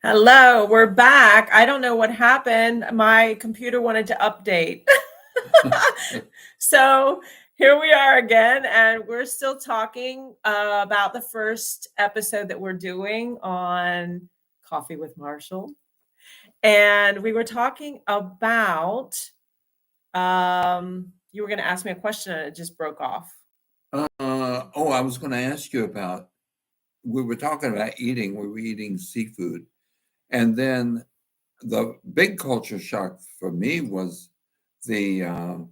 Hello, we're back. I don't know what happened. My computer wanted to update. So here we are again, and we're still talking about the first episode that we're doing on Coffee with Marshall. And we were talking about, you were going to ask me a question and it just broke off. I was going to ask you about, we were talking about eating, we were eating seafood. And then the big culture shock for me was the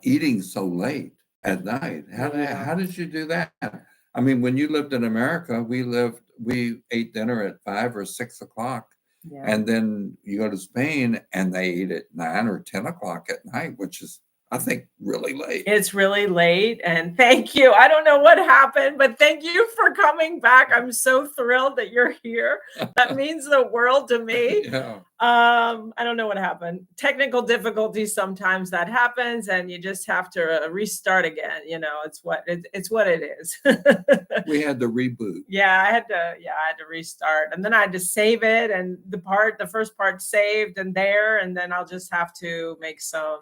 eating so late at night. How did you do that? I mean, when you lived in America, we ate dinner at 5 or 6 o'clock. Yeah. And then you go to Spain and they eat at 9 or 10 o'clock at night, which is, I think, really late. It's really late, and thank you. I don't know what happened, but thank you for coming back. I'm so thrilled that you're here. That means the world to me. Yeah. I don't know what happened. Technical difficulties, sometimes that happens, and you just have to restart again. You know, it's what it is. We had to reboot. Yeah, I had to restart, and then I had to save it, and the first part saved and there, and then I'll just have to make some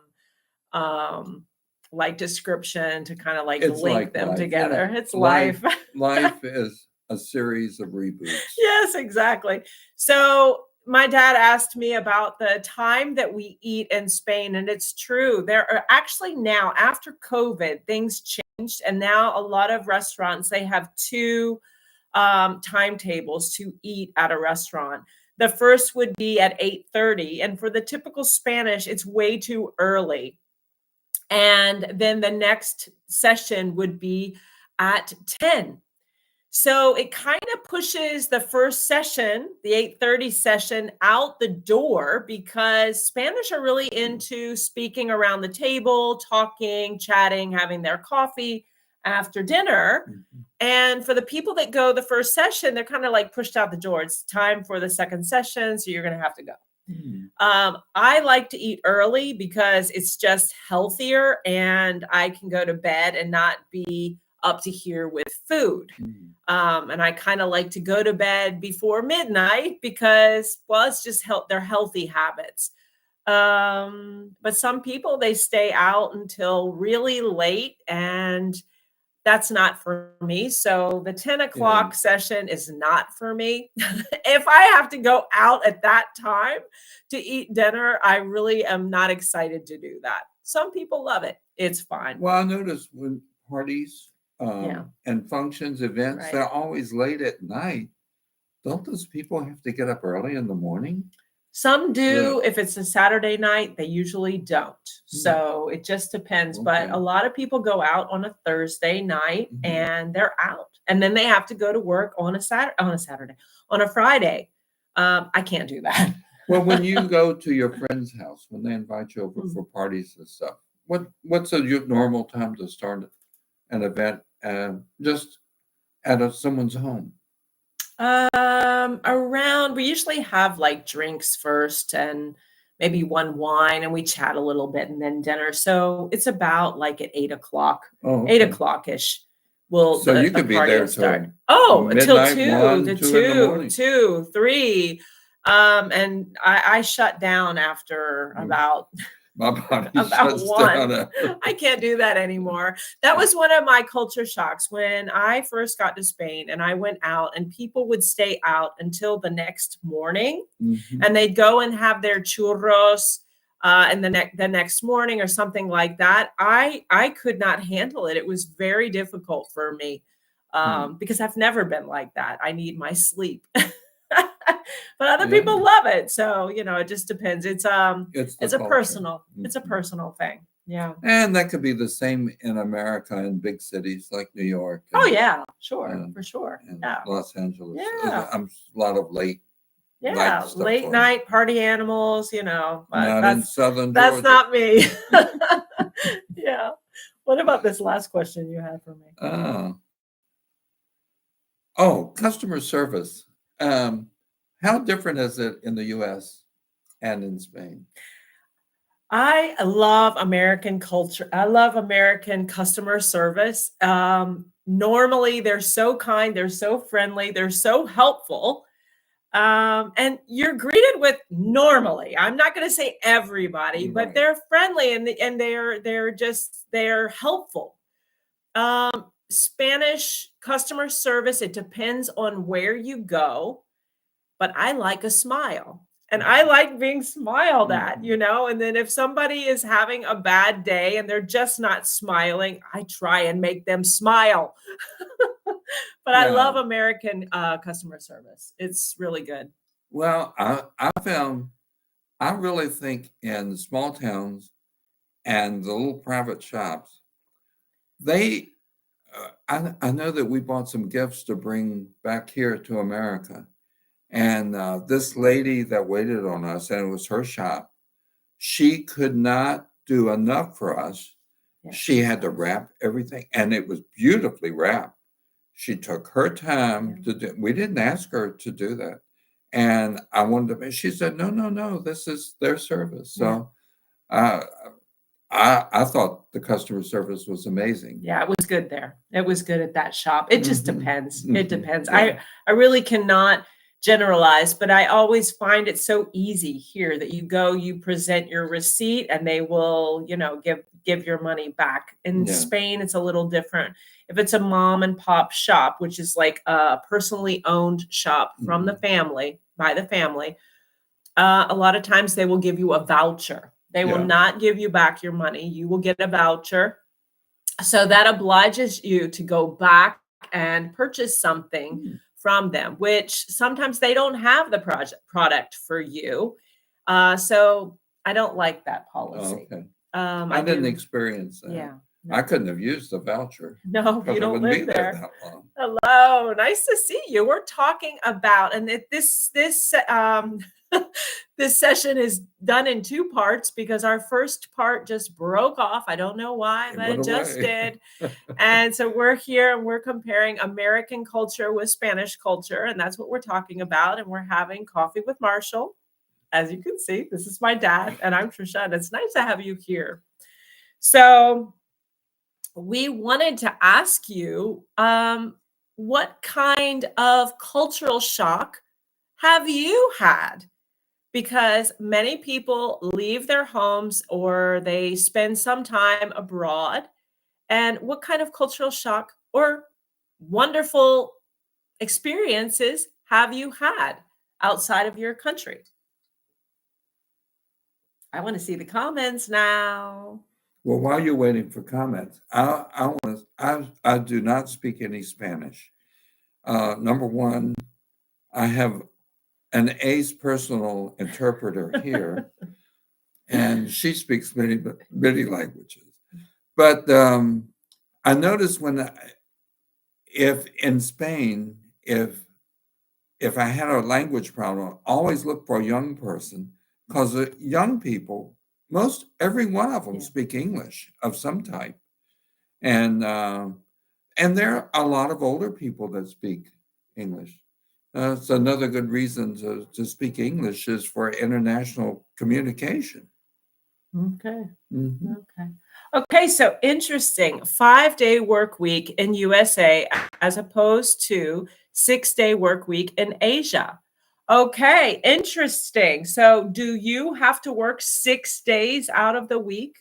like description to kind of like It's link like them life, together. yeah. It's life. Life is a series of reboots. Yes, exactly. So my dad asked me about the time that we eat in Spain, and it's true. There are actually now, after COVID, things changed, and now a lot of restaurants, they have two timetables to eat at a restaurant. The first would be at 8:30, and for the typical Spanish, it's way too early. And then the next session would be at 10. So it kind of pushes the first session, the 8:30 session, out the door, because Spanish are really into speaking around the table, talking, chatting, having their coffee after dinner. Mm-hmm. And for the people that go the first session, they're kind of like pushed out the door. It's time for the second session, so you're going to have to go. I like to eat early because it's just healthier, and I can go to bed and not be up to here with food. And I kind of like to go to bed before midnight because, well, it's just they're healthy habits. But some people, they stay out until really late, and that's not for me. So the 10 o'clock session is not for me. If I have to go out at that time to eat dinner, I really am not excited to do that. Some people love it. It's fine. Well, I noticed when parties and functions, events, Right. they're always late at night. Don't those people have to get up early in the morning? Some do. If it's a Saturday night, they usually don't. So it just depends. But Okay. a lot of people go out on a Thursday night and they're out. And then they have to go to work on a Saturday, on a Friday. I can't do that. Well, when you go to your friend's house, when they invite you over for parties and stuff, what's a normal time to start an event just at someone's home? We usually have like drinks first and maybe one wine, and we chat a little bit, and then dinner. So it's about like at 8 o'clock, Oh, 8 o'clock-ish. So you could be there start. till Until midnight, 2 in the morning. 2, 3. And I shut down after about My body about shuts 1. down. I can't do that anymore. That was one of my culture shocks when I first got to Spain, and I went out, and people would stay out until the next morning, and they'd go and have their churros and the next morning or something like that. I could not handle it. It was very difficult for me because I've never been like that. I need my sleep. But other people love it. So, it just depends. It's a personal thing. Yeah. And that could be the same in America in big cities like New York. Oh yeah, sure, for sure. And Yeah. Los Angeles. Yeah. A lot of late Yeah, late night party animals, Not that's in Southern that's Georgia. not me. Yeah. What about this last question you had for me? Customer service. How different is it in the US and in Spain? I love American culture. I love American customer service. Normally, they're so kind, they're so friendly, they're so helpful. And you're greeted with normally. I'm not going to say everybody, but Right. they're friendly and they're helpful. Spanish customer service, it depends on where you go, but I like a smile. And I like being smiled at, and then if somebody is having a bad day and they're just not smiling, I try and make them smile. But I love Yeah. American customer service. It's really good. Well, I really think in the small towns and the little private shops, they, I know that we bought some gifts to bring back here to America. And this lady that waited on us, and it was her shop, she could not do enough for us. Yeah. She had to wrap everything, and it was beautifully wrapped. She took her time to do. We didn't ask her to do that, and I wanted to. She said, "No, no, no. This is their service." So, uh, I thought the customer service was amazing. Yeah, it was good there. It was good at that shop. It just depends. It depends. Yeah. I really cannot generalize, but I always find it so easy here that you go, you present your receipt, and they will, give your money back. In Yeah. Spain, it's a little different. If it's a mom and pop shop, which is like a personally owned shop from the family, by the family, a lot of times they will give you a voucher. They will Yeah. not give you back your money. You will get a voucher. So that obliges you to go back and purchase something from them, which sometimes they don't have the product for you. So I don't like that Oh, policy. okay. I I didn't do. experience that. Yeah. I couldn't have used the voucher No, because you I don't wouldn't be live there there. that long. Hello, nice to see you. We're talking about, and this this session is done in two parts because our first part just broke off. I don't know why, It but went it just away. did. And so we're here and we're comparing American culture with Spanish culture, and that's what we're talking about. And we're having coffee with Marshall. As you can see, this is my dad, and I'm Tricia, and it's nice to have you here. So we wanted to ask you, what kind of cultural shock have you had? Because many people leave their homes or they spend some time abroad. And what kind of cultural shock or wonderful experiences have you had outside of your country? I want to see the comments now. Well, while you're waiting for comments, I do not speak any Spanish. Number one, I have an ace personal interpreter here, and she speaks many languages. But I noticed if in Spain, if I had a language problem, I always look for a young person because the young people, every one of them Yeah. speak English of some type, and there are a lot of older people that speak English. It's another good reason to speak English is for international communication. Okay. Mhm. Okay. Okay, so interesting. 5-day work week in USA as opposed to 6-day work week in Asia. Okay, interesting. So do you have to work 6 days out of the week?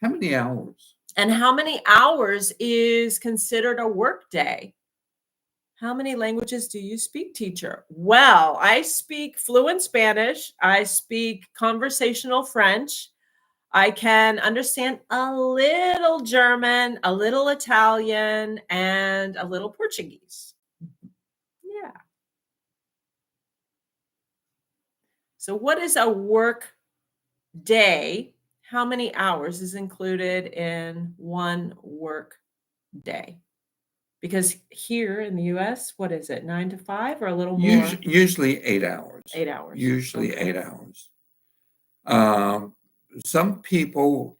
How many hours? And how many hours is considered a work day? How many languages do you speak, teacher? Well, I speak fluent Spanish. I speak conversational French. I can understand a little German, a little Italian, and a little Portuguese. Yeah. So, what is a work day? How many hours is included in one work day? Because here in the US, what is it, 9 to 5 or a little more? Usually 8 hours. 8 hours. Usually Okay. 8 hours. Some people,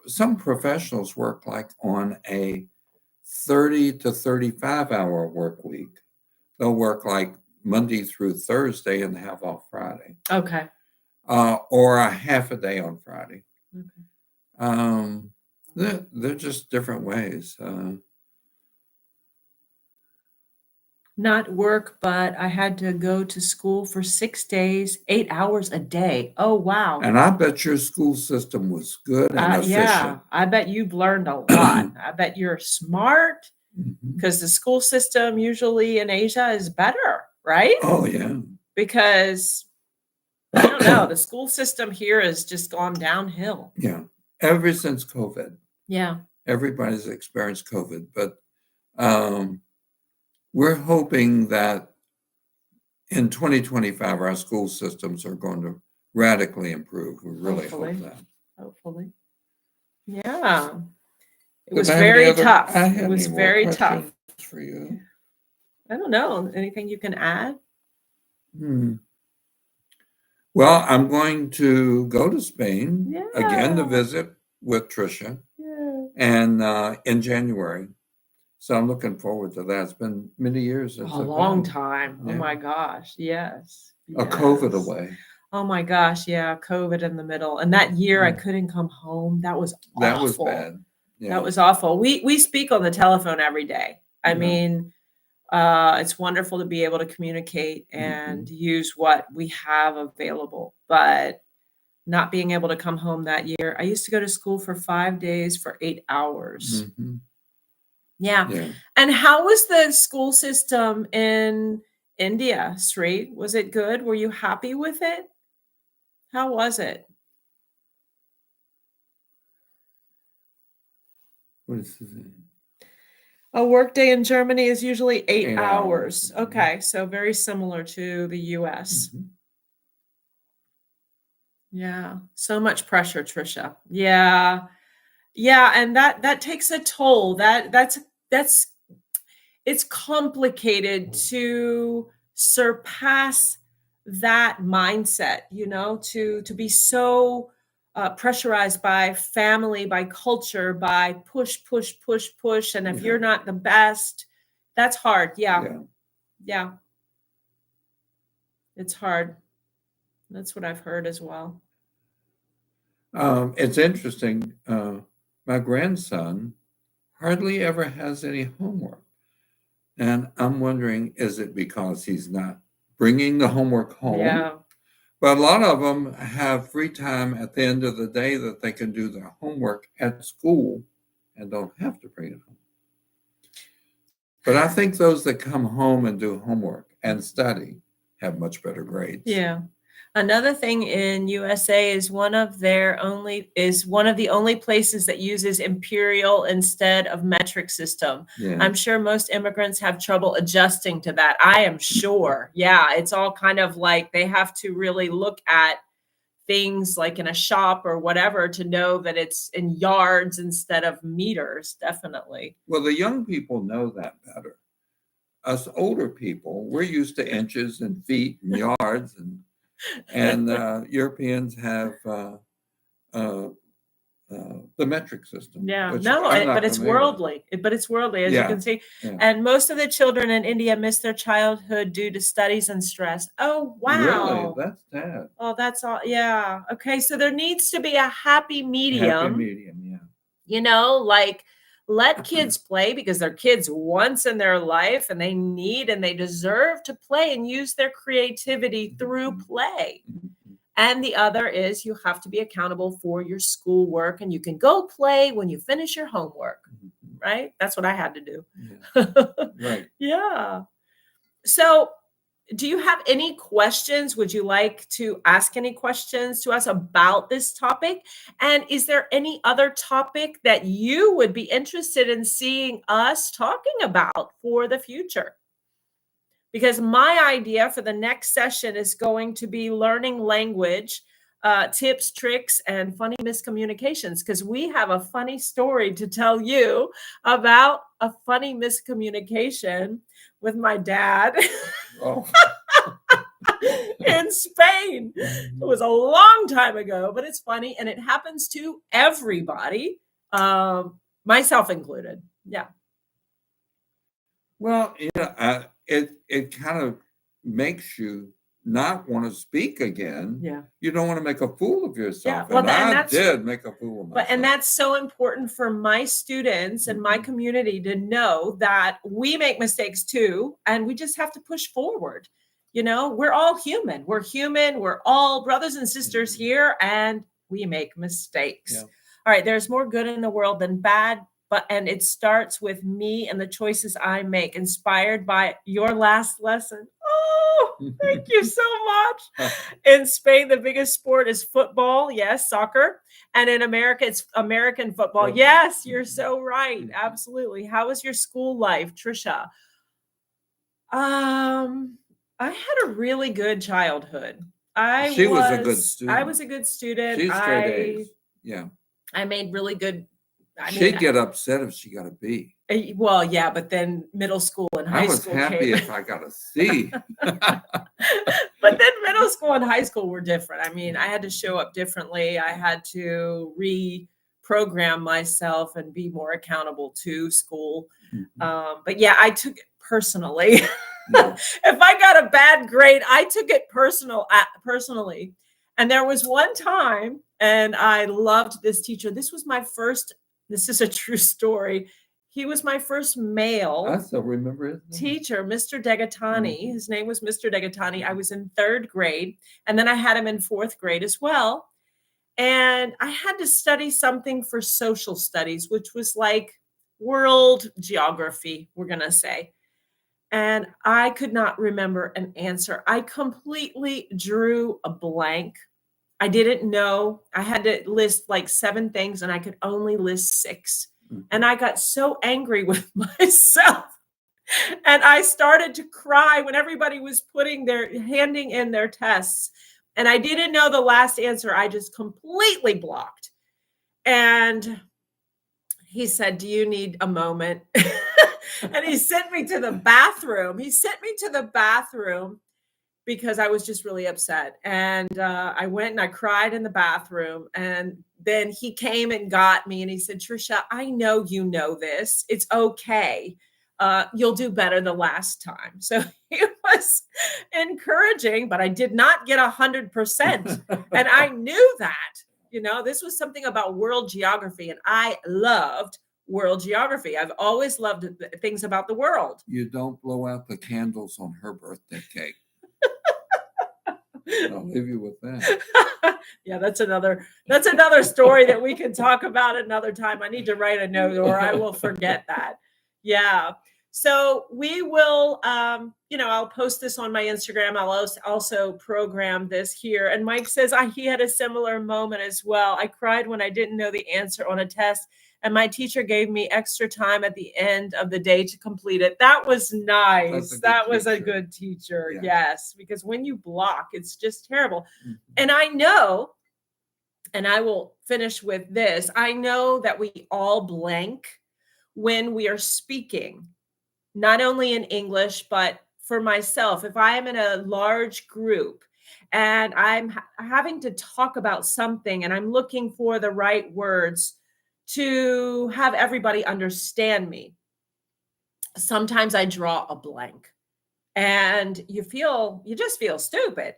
some professionals work like on a 30 to 35-hour work week. They'll work like Monday through Thursday and have off Friday, Okay. or a half a day on Friday. Okay. They're just different ways. Not work, but I had to go to school for 6 days, 8 hours a day. Oh, wow. And I bet your school system was good and Yeah, efficient. I bet you've learned a lot. I bet you're smart Mhm. because the school system usually in Asia is better, right? Oh, yeah. Because I don't know, the school system here has just gone downhill. Yeah. Ever since COVID, Yeah. everybody's experienced COVID, but um, we're hoping that in 2025, our school systems are going to radically improve. We really Hopefully. hope that. Hopefully. Yeah. It Did was I have any very other? tough. I It have was any more very tough. questions for you? I don't know. Anything you can add? Well, I'm going to go to Spain again to Yeah. visit with Tricia, Yeah. and in January. So I'm looking forward to that. It's been many years since A I've long been. time. Oh Yeah. my gosh. Yes. A COVID Yes. away. Oh my gosh. Yeah. COVID in the middle. And that year I Mm. couldn't come home. That was That was awful. bad. Yeah. That was awful. We speak on the telephone every day. I Yeah. mean, it's wonderful to be able to communicate and Mhm. use what we have available, but not being able to come home that year. I used to go to school for 5 days for 8 hours. Mhm. Yeah. Yeah. And how was the school system in India, Sri? Was it good? Were you happy with it? How was it? What is his name? A workday in Germany is usually 8 8 hours. hours. Mhm. Okay, so very similar to the US. Mhm. Yeah, so much pressure, Tricia. Yeah. Yeah, and that takes a toll. That's it's complicated to surpass that mindset, to be so pressurized by family, by culture, by push, push, push, push. And if Yeah. you're not the best, that's hard. Yeah. Yeah. Yeah. It's hard. That's what I've heard as well. It's interesting. My grandson hardly ever has any homework. And I'm wondering, is it because he's not bringing the homework home? Yeah. But a lot of them have free time at the end of the day that they can do their homework at school and don't have to bring it home. But I think those that come home and do homework and study have much better grades. Yeah. Another thing in USA is one of the only places that uses imperial instead of metric system. Yeah. I'm sure most immigrants have trouble adjusting to that. I am sure. Yeah, it's all kind of like they have to really look at things like in a shop or whatever to know that it's in yards instead of meters, definitely. Well, the young people know that better. Us older people, we're used to inches and feet and yards, and Europeans have the metric system. Yeah, which no, I'm not but it's familiar with. worldly. But it's worldly, as you Yeah, can see. yeah. And most of the children in India miss their childhood due to studies and stress. Oh, Really, wow. that's sad. Oh, that's all. Yeah. Okay. So there needs to be a happy Happy medium, medium, yeah. like let kids play because they're kids once in their life and they need and they deserve to play and use their creativity through play. Mhm. And the other is you have to be accountable for your schoolwork and you can go play when you finish your homework, Mhm. right? That's what I had to do. Yeah. Right. Yeah. So, do you have any questions? Would you like to ask any questions to us about this topic? And is there any other topic that you would be interested in seeing us talking about for the future? Because my idea for the next session is going to be learning language, tips, tricks, and funny miscommunications. Because we have a funny story to tell you about a funny miscommunication with my dad Oh. in Spain. It was a long time ago, but it's funny and it happens to everybody, myself included. Yeah. Well, it kind of makes you not want to speak again. Yeah. You don't want to make a fool of yourself. Well, and and I that's did make a fool of myself. and that's so important for my students and my community to know that we make mistakes too, and we just have to push forward. We're all human. We're human. We're all brothers and sisters here, and we make mistakes. Yeah. All right, there's more good in the world than bad, and it starts with me and the choices I make, inspired by your last lesson. Oh, thank you so much. In Spain, the biggest sport is football. Yes, soccer. And in America, it's American football. Yes, you're so right. Absolutely. How was your school life, Tricia? I had a really good childhood. She was a good student. I was a good student. She's straight A's. Yeah. I made really good. She'd get upset if she got a B. Well, yeah, but then middle school and high school. I was happy if I got a C. But then middle school and high school were different. I mean, I had to show up differently. I had to reprogram myself and be more accountable to school. But yeah, I took it personally. Yeah. If I got a bad grade, I took it personally. And there was one time, and I loved this teacher. This is a true story. He was my first male I still remember it. Teacher, Mr. Degatani. His name was Mr. Degatani. I was in 3rd grade, and then I had him in 4th grade as well. And I had to study something for social studies, which was like world geography, we're going to say. And I could not remember an answer. I completely drew a blank. I didn't know. I had to list like 7 things, and I could only list 6. And I got so angry with myself. And I started to cry when everybody was handing in their tests. And I didn't know the last answer. I just completely blocked. And he said, "Do you need a moment?" And he sent me to the bathroom. Because I was just really upset. And I went and I cried in the bathroom. And then he came and got me and he said, "Tricia, I know you know this. It's okay. You'll do better the last time." So he was encouraging, but I did not get 100%. And I knew that, this was something about world geography. And I loved world geography. I've always loved things about the world. You don't blow out the candles on her birthday cake. I'll leave you with that. Yeah, that's another story that we can talk about another time. I need to write a note or I will forget that. Yeah. So we will, I'll post this on my Instagram. I'll also program this here. And Mike says he had a similar moment as well. I cried when I didn't know the answer on a test, and my teacher gave me extra time at the end of the day to complete it. That was nice. That was a good teacher. Yeah. Yes, because when you block, it's just terrible. And I know, and I will finish with this, I know that we all blank when we are speaking, not only in English, but for myself. If I am in a large group and I'm having to talk about something and I'm looking for the right words to have everybody understand me, sometimes I draw a blank and you just feel stupid,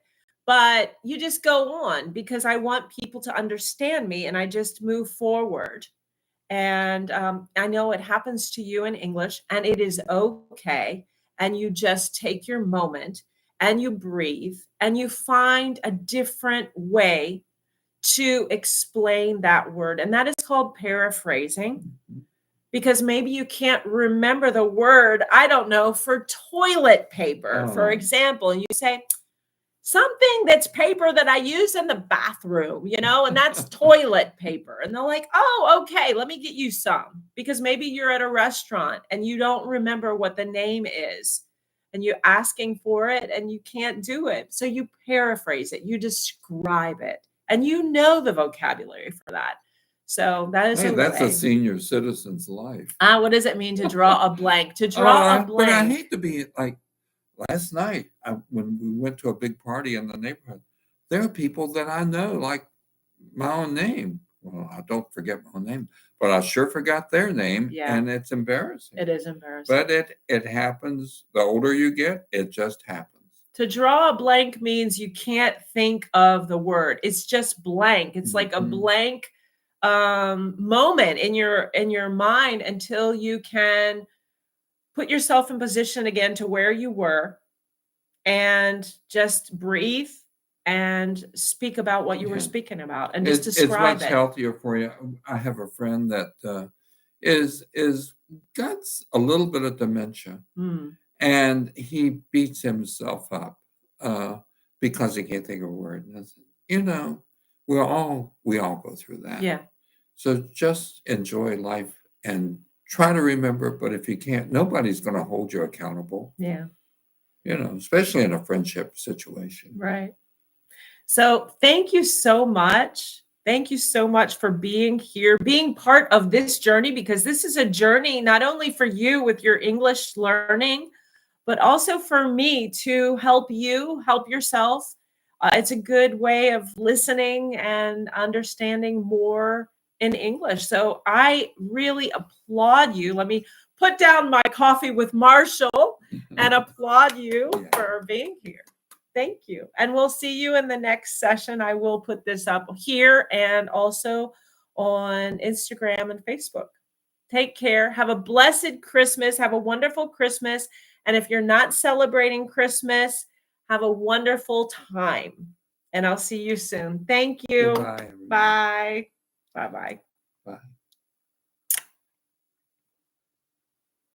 but you just go on because I want people to understand me and I just move forward. And I know it happens to you in English and it is okay. And you just take your moment and you breathe and you find a different way to explain that word. And that is called paraphrasing, because maybe you can't remember the word, I don't know, for toilet paper, for example. And you say, something that's paper that I use in the bathroom, and that's toilet paper. And they're like, "Oh, okay, let me get you some." Because maybe you're at a restaurant and you don't remember what the name is and you're asking for it and you can't do it. So you paraphrase it, you describe it, and you know the vocabulary for that. So that is that's a senior citizen's life. What does it mean to draw a blank? To draw a blank. But I hate to be like, last night, when we went to a big party in the neighborhood, there are people that I know, like my own name. Well, I don't forget my own name, but I sure forgot their name, and it's embarrassing. It is embarrassing. But it happens. The older you get, it just happens. To draw a blank means you can't think of the word. It's just blank. It's like a blank moment in your mind until you can put yourself in position again to where you were and just breathe and speak about what you were speaking about and just It's describe much it. healthier for you. I have a friend that is got a little bit of dementia, and he beats himself up because he can't think of a word. And I said, you know, we all go through that. Yeah. So just enjoy life and try to remember. But if you can't, nobody's going to hold you accountable. Yeah. You know, especially in a friendship situation. Right. So thank you so much. Thank you so much for being here, being part of this journey, because this is a journey not only for you with your English learning, but also for me to help you help yourself. It's a good way of listening and understanding more in English. So I really applaud you. Let me put down my coffee with Marshall and applaud you for being here. Thank you. And we'll see you in the next session. I will put this up here and also on Instagram and Facebook. Take care. Have a blessed Christmas. Have a wonderful Christmas. And if you're not celebrating Christmas, have a wonderful time. And I'll see you soon. Thank you. Goodbye, everyone. Bye. Bye-bye. Bye.